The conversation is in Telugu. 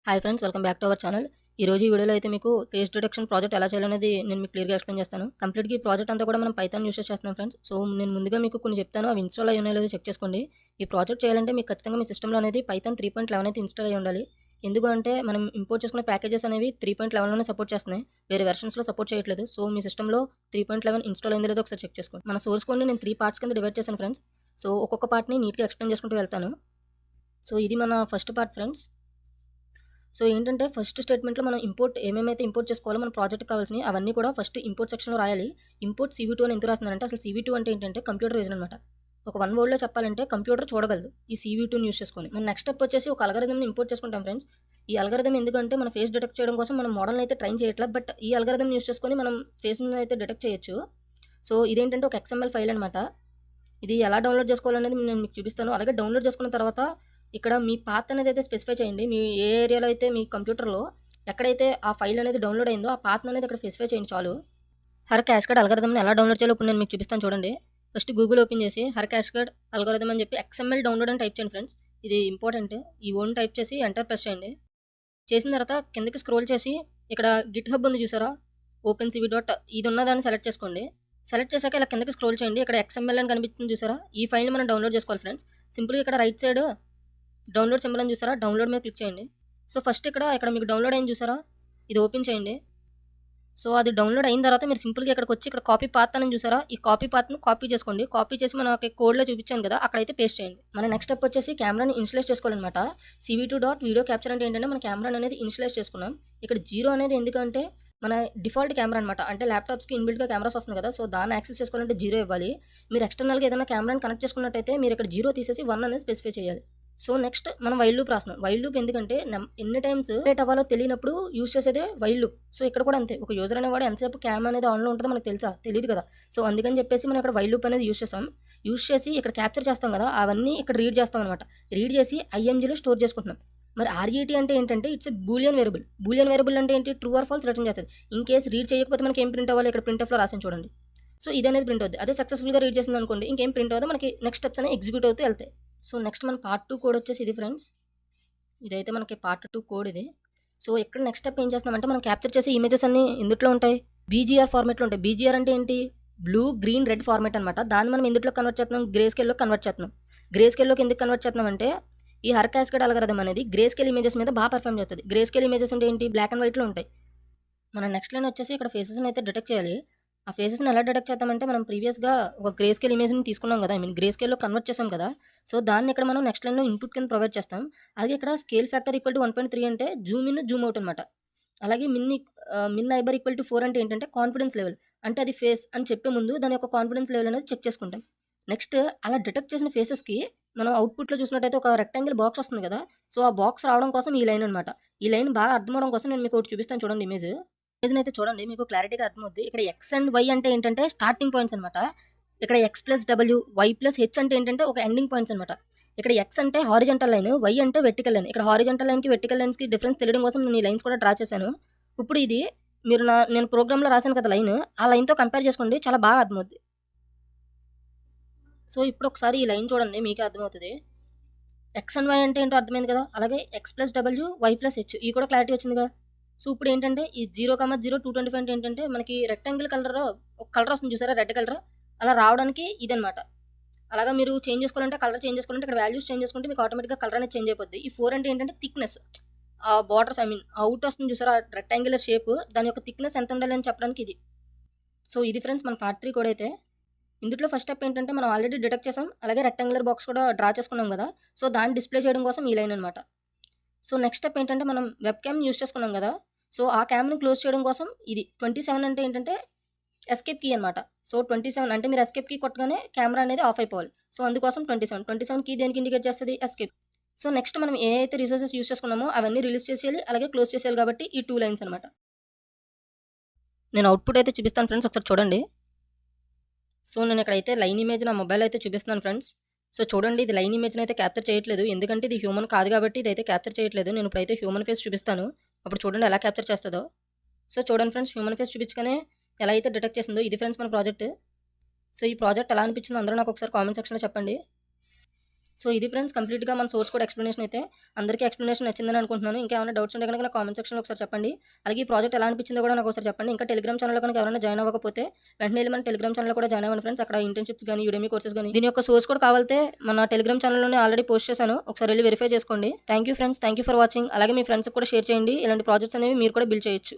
Hi friends, welcome back to our channel. ఈ వీడియోలో అయితే మీకు ఫేస్ డిటెక్షన్ ప్రాజెక్ట్ ఎలా చేయాలనేది నేను మీకు క్లియర్‌గా ఎక్స్‌ప్లెయిన్ చేస్తాను. కంప్లీట్‌గా ఈ ప్రాజెక్ట్ అంతా కూడా మనం పైథాన్ యూజ్ చేస్తున్నాం ఫ్రెండ్స్. సో, నేను ముందుగా మీకు కొన్ని చెప్తాను. అవి ఇన్‌స్టాల్ అయ్యి ఉన్నాయో లేదో చెక్ చేసుకోండి. ఈ ప్రాజెక్ట్ చేయాలంటే మీకు ఖచ్చితంగా మీ సిస్టమ్‌లో అనేది పైథాన్ 3.11 అయితే ఇన్‌స్టాల్ అయ్యి ఉండాలి. ఎందుకు అంటే మనం ఇంపోర్ట్ చేసుకునే ప్యాకేజెస్ అనేవి 3.11లోనే సపోర్ట్ చేస్తున్నాయి. వేరే వెర్షన్స్‌లో సపోర్ట్ చేయట్లేదు. సో, మీ సిస్టమ్‌లో 3.11 ఇన్‌స్టాల్ అయిందో లేదో ఒకసారి చెక్ చేసుకోండి. మన సోర్స్ కోడ్‌ని నేను 3 పార్ట్స్ కింద డివైడ్ చేశాను ఫ్రెండ్స్. సో, ఒక్కొక్క పార్ట్‌ని నీట్‌గా ఎక్స్‌ప్లెయిన్ చేసుకుంటూ వెళ్తాను. సో, ఇది మన ఫస్ట్ పార్ట్ ఫ్రెండ్స్. సో, ఏంటంటే ఫస్ట్ స్టేట్మెంట్‌లో మనం ఏమేమైతే ఇంపోర్ట్ చేసుకోవాలో మన ప్రాజెక్ట్‌కి కావాల్సినయి అవన్నీ కూడా ఫస్ట్ ఇంపోర్ట్ సెక్షన్‌లో రాయాలి. ఇంపోర్ట్ సీవీ2 అని ఎందుకు రాస్తున్నానంటే అసలు సీవీ2 అంటే ఏంటంటే కంప్యూటర్ విజన్ అనమాట. ఒక వన్ వర్డ్‌లో చెప్పాలంటే కంప్యూటర్ చూడగలదు ఈ సీవీ2ని యూజ్ చేసుకొని. మన నెక్స్ట్ స్టెప్ వచ్చేసి ఒక అల్గారిథమ్‌ని ఇంపోర్ట్ చేసుకుంటాం ఫ్రెండ్స్. ఈ అల్గారిథమ్ ఎందుకంటే మన ఫేస్ డిటెక్ట్ చేయడం కోసం మనం మోడల్‌ని అయితే ట్రైన్ చేయట్లేదు. బట్ ఈ అల్గారిథమ్‌ని యూజ్ చేసుకొని మనం ఫేస్‌ని అయితే డిటెక్ట్ చేయొచ్చు. సో, ఇదేంటంటే ఒక ఎక్స్ఎంఎల్ ఫైల్ అనమాట. ఇది ఎలా డౌన్‌లోడ్ చేసుకోవాలనేది నేను మీకు చూపిస్తాను. అలాగే డౌన్‌లోడ్ చేసుకున్న తర్వాత ఇక్కడ మీ పాత్ అనేదైతే స్పెసిఫై చేయండి. మీ ఏ ఏరియాలో అయితే మీ కంప్యూటర్‌లో ఎక్కడైతే ఆ ఫైల్ అనేది డౌన్‌లోడ్ అయిందో ఆ పాత్‌ని అనేది అక్కడ స్పెసిఫై చేయండి చాలు. హర్ క్యాస్కేడ్ అల్గారిథమ్‌ని ఎలా డౌన్‌లోడ్ చేయాలో ఇప్పుడు నేను మీకు చూపిస్తాను చూడండి. ఫస్ట్ గూగుల్ ఓపెన్ చేసి హర్ క్యాస్కేడ్ అల్గారిథమ్ అని చెప్పి ఎక్స్ఎంఎల్ డౌన్‌లోడ్ అని టైప్ చేయండి ఫ్రెండ్స్. ఇది ఇంపార్టెంట్. ఈ ఓన్ టైప్ చేసి ఎంటర్ ప్రెస్ చేయండి. చేసిన తర్వాత కిందకి స్క్రోల్ చేసి ఇక్కడ గిట్‌హబ్ ఉంది చూసారా? ఓపెన్ సివి డాట్ ఇది ఉన్నదాన్ని సెలెక్ట్ చేసుకోండి. సెలెక్ట్ చేశాక ఇలా కిందకి స్క్రోల్ చేయండి. ఇక్కడ ఎక్స్ఎంఎల్ అని కనిపిస్తుంది చూసారా? ఈ ఫైల్‌ని మనం డౌన్‌లోడ్ చేసుకోవాలి ఫ్రెండ్స్. సింపుల్‌గా ఇక్కడ రైట్ సైడ్ డౌన్‌లోడ్ సింబల్ అని చూసారా? డౌన్‌లోడ్ మీద క్లిక్ చేయండి. సో, ఫస్ట్ ఇక్కడ మీకు డౌన్‌లోడ్ అయింది చూసారా? ఇది ఓపెన్ చేయండి. సో, అది డౌన్‌లోడ్ అయిన తర్వాత మీరు సింపుల్‌గా ఇక్కడికొచ్చి ఇక్కడ కాపీ పాత్ అని చూసారా? ఈ కాపీ పాత్‌ని కాపీ చేసుకోండి. కాపీ చేసి మనకి కోడ్‌లో చూపించాను కదా! అక్కడైతే పేస్ట్ చేయండి. మన నెక్స్ట్ స్టెప్ వచ్చేసి కెమెరాని ఇనిషియలైజ్ చేసుకోవాలనమాట. సివి2 డాట్ వీడియో క్యాప్చర్ అంటే ఏంటంటే మన కెమెరాని అనేది ఇనిషియలైజ్ చేసుకున్నాం. ఇక్కడ 0 అనేది ఎందుకంటే మన డిఫాల్ట్ కెమెరా అనమాట. అంటే ల్యాప్‌టాప్స్‌కి ఇన్‌బిల్ట్‌గా కెమెరాస్ వస్తుంది కదా! సో, దాన్ని యాక్సెస్ చేసుకోవాలంటే 0 ఇవ్వాలి. మీరు ఎక్స్‌టర్నల్‌గా ఏదైనా కెమెరాని కనెక్ట్ చేసుకున్నట్టయితే మీరు ఇక్కడ 0 తీసేసి 1 అనేది స్పెసిఫై చేయాలి. సో, నెక్స్ట్ మనం వైల్ లూప్ రాస్తున్నాం. వైల్ లూప్ ఎందుకంటే ఎన్ని టైమ్స్ క్రియేట్ అవ్వాలో తెలియనప్పుడు యూజ్ చేసేదే వైల్ లూప్. సో, ఇక్కడ కూడా అంతే. ఒక యూజర్ అనేవాడు ఎంతసేపు క్యామ్ అనేది ఆన్‌లో ఉంటదో మనకు తెలుసా? తెలీదు కదా! సో, అందుకని చెప్పేసి మనం ఇక్కడ వైల్ లూప్ అనేది యూజ్ చేసాం. యూజ్ చేసి ఇక్కడ క్యాప్చర్ చేస్తాం కదా! అవన్నీ ఇక్కడ రీడ్ చేస్తామనమాట. రీడ్ చేసి ఐఎంజీలో స్టోర్ చేసుకుంటున్నాం. మరి ఆర్ఈటీ అంటే ఏంటంటే it's a Boolean variable. Boolean variable అంటే ఏంటి? ట్రూ ఆర్ ఫాల్స్ రిటర్న్ చేస్తది. ఇన్ కేస్ రీడ్ చేయకపోతే మనకి ఏం ప్రింట్ అవ్వాలి? ఇక్కడ ప్రింట్ఎఫ్‌లో రాసాను చూడండి. సో, ఇదనేది ప్రింట్ అవుద్ది. అదే సక్సెస్‌ఫుల్‌గా రీడ్ చేసిందనుకోండి ఇంకేం ప్రింట్ అవ్వదు. మనకి నెక్స్ట్ స్టెప్స్ అనేవి ఎగ్జిక్యూట్ అవుతూ ఎళ్తాయి. సో, నెక్స్ట్ మన పార్ట్ 2 కోడ్ వచ్చేసి ఇది ఫ్రెండ్స్. ఇదైతే మనకి పార్ట్ 2 కోడ్ ఇది. సో, ఇక్కడ నెక్స్ట్ స్టెప్ ఏం చేస్తున్నామంటే మనం క్యాప్చర్ చేసే ఇమేజెస్ అన్నీ ఎందుట్లో ఉంటాయి? బీజీఆర్ ఫార్మాట్‌లో ఉంటాయి. బీజీఆర్ అంటే ఏంటి? బ్లూ, గ్రీన్, రెడ్ ఫార్మాట్ అనమాట. దాన్ని మనం ఎందులోకి కన్వర్ట్ చేస్తున్నాం? గ్రే స్కేల్‌లోకి కన్వర్ట్ చేస్తున్నాం. గ్రే స్కేల్‌లోకి ఎందుకు కన్వర్ట్ చేస్తున్నామంటే ఈ హర్ క్యాస్కేడ్ అల్గారిథమ్ అనేది గ్రే స్కేల్ ఇమేజెస్ మీద పెర్ఫార్మ్ చేస్తది. గ్రే స్కేల్ ఇమేజెస్ అంటే ఏంటి? బ్లాక్ అండ్ వైట్‌లో ఉంటాయి. మన నెక్స్ట్ లైన్ వచ్చేసి ఇక్కడ ఫేసెస్‌ని అయితే డిటెక్ట్ చేయాలి. ఆ ఫేసెస్‌ని ఎలా డిటెక్ట్ చేద్దామంటే మనం ప్రీవియస్‌గా ఒక గ్రే స్కేల్ ఇమేజ్‌ని తీసుకున్నాం కదా! గ్రే స్కేల్‌లో కన్వర్ట్ చేసాం కదా! సో, దాన్ని ఇక్కడ మనం నెక్స్ట్ లైన్‌లో ఇన్‌పుట్ కింద ప్రొవైడ్ చేస్తాం. అలాగే ఇక్కడ స్కేల్ ఫ్యాక్టర్ ఈక్వల్ టు 1.3 అంటే జూమ్ ఇన్, జూమ్ అవుట్ అనమాట. అలాగే మిన్ నైబర్ ఈక్వల్ టు 4 అంటే ఏంటంటే కాన్ఫిడెన్స్ లెవెల్. అంటే అది ఫేస్ అని చెప్పే ముందు దాని యొక్క కాన్ఫిడెన్స్ లెవెల్ అనేది చెక్ చేసుకుంటాం. నెక్స్ట్ అలా డిటెక్ట్ చేసిన ఫేసెస్‌కి మనం అవుట్‌పుట్‌లో చూసినట్టయితే ఒక రెక్టాంగిల్ బాక్స్ వస్తుంది కదా! సో, ఆ బాక్స్ రావడం కోసం ఈ లైన్ అనమాట. ఈ లైన్ బాగా అర్థం అవ్వడం కోసం నేను మీకు ఒకటి చూపిస్తాను చూడండి ఇమేజ్. ఇమేజ్‌నైతే చూడండి మీకు క్లారిటీగా అర్థమవుద్ది. ఇక్కడ ఎక్స్ అండ్ వై అంటే ఏంటంటే స్టార్టింగ్ పాయింట్స్ అనమాట. ఇక్కడ X plus W, Y plus H అంటే ఏంటంటే ఒక ఎండింగ్ పాయింట్స్ అనమాట. ఇక్కడ ఎక్స్ అంటే హారిజాంటల్ లైన్, వై అంటే వెర్టికల్ లైన్. ఇక్కడ హారిజాంటల్ లైన్‌కి, వెర్టికల్ లైన్స్‌కి డిఫరెన్స్ తెలియడం కోసం నేను ఈ లైన్స్ కూడా డ్రా చేశాను. ఇప్పుడు ఇది నేను ప్రోగ్రామ్‌లో రాసాను కదా లైన్, ఆ లైన్‌తో కంపేర్ చేసుకోండి చాలా బాగా అర్థమవుద్ది. సో, ఇప్పుడు ఒకసారి ఈ లైన్ చూడండి మీకే అర్థమవుతది. ఎక్స్ అండ్ వై అంటే ఏంటో అర్థమైంది కదా! అలాగే X plus W, Y plus H ఇవి కూడా క్లారిటీ వచ్చిందిగా! సో, ఇప్పుడేంటంటే ఈ 0, 0, 225 అంటే ఏంటంటే మనకి రెక్టాంగిల్ కలర్ ఒక కలర్ వస్తుంది చూసారా? Red colour. అలా రావడానికి ఇదనమాట. అలాగా మీరు చేంజ్ చేసుకోవాలంటే కలర్ చేంజ్ చేసుకోవాలంటే ఇక్కడ వాల్యూస్ చేంజ్ చేసుకుంటే మీకు ఆటోమేటిక్‌గా కలర్ అనేది చేంజ్ అయిపోద్ది. ఈ 4 అంటే ఏంటంటే థిక్‌నెస్. బోర్డర్స్ అవుట్ వస్తుంది చూసారా? రెక్టాంగులర్ షేప్ దాని యొక్క థిక్‌నెస్ ఎంత ఉండాలి అని చెప్పడానికి ఇది. సో, ఇది ఫ్రెండ్స్ మన పార్ట్ 3 కోడ్ అయితే. ఇందులో ఫస్ట్ స్టెప్ ఏంటంటే మనం ఆల్రెడీ డిటెక్ట్ చేసాం. అలాగే రెక్టాంగులర్ బాక్స్ కూడా డ్రా చేసుకున్నాం కదా! సో, దాన్ని డిస్‌ప్లే చేయడం కోసం ఈ లైన్ అనమాట. సో, నెక్స్ట్ స్టెప్ ఏంటంటే మనం వెబ్ క్యామ్‌ని యూజ్ చేసుకున్నాం గదా! సో, ఆ క్యామ్‌ని క్లోజ్ చేయడం కోసం ఇది 27 అంటే ఏంటంటే ఎస్కేప్ కీ అనమాట. సో, 27 అంటే మీరు ఎస్కేప్ కీ కొట్టగానే కెమెరా అనేది ఆఫ్ అయిపోవాలి. సో, అందుకోసం 27. 27 కీ దేనికి ఇండికేట్ చేస్తది? ఎస్కేప్. సో, నెక్స్ట్ మనం ఏ అయితే రిసోర్సెస్ యూజ్ చేసుకున్నామో అవన్నీ రిలీజ్ చేసేయాలి. అలాగే క్లోజ్ చేసేయాలి కాబట్టి ఈ 2 లైన్స్ అనమాట. నేను అవుట్‌పుట్ అయితే చూపిస్తాను ఫ్రెండ్స్ ఒకసారి చూడండి. సో, నేను ఇక్కడైతే లైన్ ఇమేజ్ నా మొబైల్ అయితే చూపిస్తున్నాను ఫ్రెండ్స్. సో, చూడండి ఇది లైన్ ఇమేజ్‌ని అయితే క్యాప్చర్ చేయట్లేదు. ఎందుకంటే ఇది హ్యూమన్ కాదు కాబట్టి ఇదైతే క్యాప్చర్ చేయట్లేదు. నేను ఇప్పుడైతే హ్యూమన్ ఫేస్ చూపిస్తాను. అప్పుడు చూడండి ఎలా క్యాప్చర్ చేస్తదో. సో, చూడండి ఫ్రెండ్స్ హ్యూమన్ ఫేస్ చూపించగానే ఎలా అయితే డిటెక్ట్ చేసిందో ఇది ఫ్రెండ్స్ మన ప్రాజెక్ట్. సో, ఈ ప్రాజెక్ట్ ఎలా అనిపించిందో అందరూ నాకు ఒకసారి కామెంట్ సెక్షన్‌లో చెప్పండి. సో ఇది ఫ్రెండ్స్ కంప్లీట్‌గా మన సోర్స్ కోడ్ ఎక్స్‌ప్లనేషన్ అయితే. అందరికీ ఎక్స్‌ప్లనేషన్ నచ్చిందని అనుకుంటున్నాను. ఇంకా ఏమైనా డౌట్స్ ఉంటే గనుక నా కామెంట్ సెక్షన్‌లో ఒకసారి చెప్పండి. అలాగే ఈ ప్రాజెక్ట్ ఎలా అనిపించిందో కూడా నాకు ఒకసారి చెప్పండి. ఇంకా టెలిగ్రామ్ ఛానెల్‌లో కనుక ఎవరైనా జాయిన్ అవ్వకపోతే వెంటనే ఎళ్లి మన టెలిగ్రామ్ ఛానెల్‌లో కూడా జాయిన్ అవ్వండి ఫ్రెండ్స్. అక్కడ ఇంటర్న్‌షిప్స్ గాని, యుడెమీ కోర్సెస్ గాని దీని యొక్క సోర్స్ కోడ్ కావాలితే మన టెలిగ్రామ్ ఛానెల్‌లోనే ఆల్రెడీ పోస్ట్ చేశాను. ఒకసారి ఎళ్లి వెరిఫై చేసుకోండి. Thank you friends. Thank you for watching. అలాగే మీ ఫ్రెండ్స్‌కి కూడా షేర్ చేయండి. ఇలాంటి ప్రాజెక్ట్స్ అనేవి మీరు కూడా బిల్డ్ చేయొచ్చు.